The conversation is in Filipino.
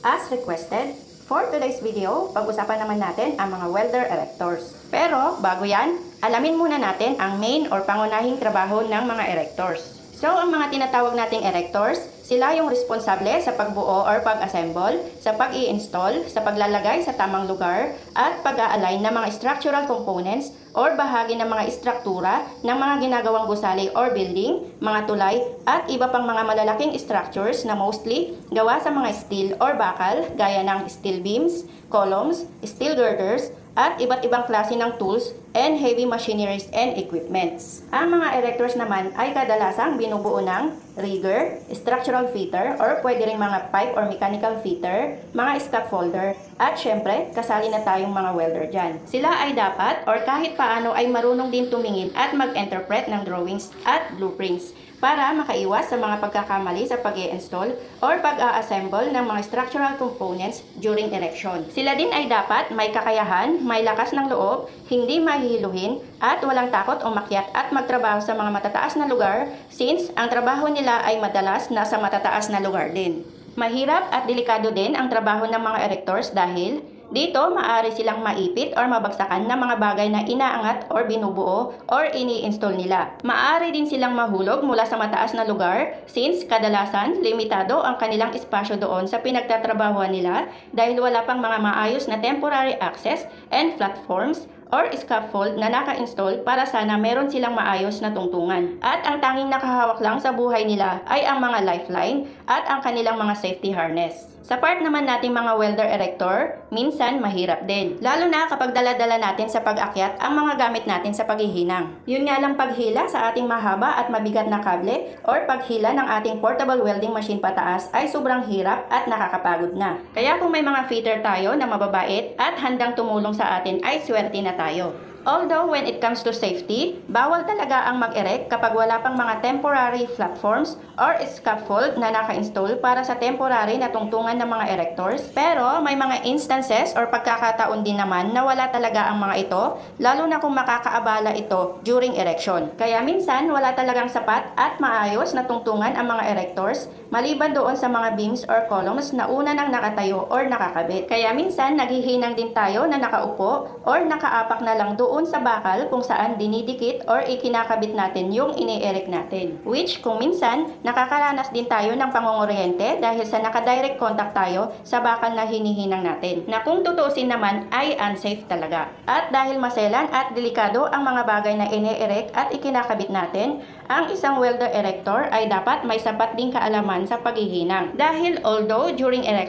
As requested, for today's video, pag-usapan naman natin ang mga welder erectors. Pero bago yan, alamin muna natin ang main or pangunahing trabaho ng mga erectors. So, ang mga tinatawag nating erectors, sila yung responsable sa pagbuo or pag-assemble, sa pag-i-install, sa paglalagay sa tamang lugar, at pag-a-align ng mga structural components or bahagi ng mga istruktura ng mga ginagawang gusali or building, mga tulay, at iba pang mga malalaking structures na mostly gawa sa mga steel or bakal gaya ng steel beams, columns, steel girders, at iba't ibang klase ng tools and heavy machineries and equipments. Ang mga erectors naman ay kadalasang binubuo ng rigger, structural fitter, or pwede ring mga pipe or mechanical fitter, mga scaffolder, at syempre, kasali na tayong mga welder dyan. Sila ay dapat or kahit paano ay marunong din tumingin at mag-interpret ng drawings at blueprints para makaiwas sa mga pagkakamali sa pag-i-install or pag-a-assemble ng mga structural components during erection. Sila din ay dapat may kakayahan, may lakas ng loob, hindi mahihiluhin, at walang takot umakyat at magtrabaho sa mga matataas na lugar since ang trabaho nila ay madalas nasa matataas na lugar din. Mahirap at delikado din ang trabaho ng mga erectors dahil dito, maaari silang maipit or mabagsakan ng mga bagay na inaangat or binubuo or ini-install nila. Maaari din silang mahulog mula sa mataas na lugar since kadalasan limitado ang kanilang espasyo doon sa pinagtatrabahuan nila dahil wala pang mga maayos na temporary access and platforms or scaffold na naka-install para sana meron silang maayos na tungtungan. At ang tanging nakahawak lang sa buhay nila ay ang mga lifeline at ang kanilang mga safety harness. Sa part naman nating mga welder erector, minsan mahirap din. Lalo na kapag dala-dala natin sa pag-akyat ang mga gamit natin sa paghihinang. Yun nga lang paghila sa ating mahaba at mabigat na kable or paghila ng ating portable welding machine pataas ay sobrang hirap at nakakapagod na. Kaya kung may mga fitter tayo na mababait at handang tumulong sa atin ay swerte na tayo. Although when it comes to safety, bawal talaga ang mag-erect kapag wala pang mga temporary platforms or scaffold na naka-install para sa temporary na tungtungan ng mga erectors. Pero may mga instances or pagkakataon din naman na wala talaga ang mga ito, lalo na kung makakaabala ito during erection. Kaya minsan wala talagang sapat at maayos na tungtungan ang mga erectors maliban doon sa mga beams or columns na una nang nakatayo or nakakabit. Kaya minsan naghihinang din tayo na nakaupo or nakaapak na lang doon sa bakal kung saan dinidikit or ikinakabit natin yung ini-erect natin. Which kung minsan, nakakaranas din tayo ng pangunguryente dahil sa naka-direct contact tayo sa bakal na hinihinang natin. Na kung tutuusin naman ay unsafe talaga. At dahil maselan at delikado ang mga bagay na ini-erect at ikinakabit natin, ang isang welder erector ay dapat may sapat ding kaalaman sa paghihinang. Dahil although during erection,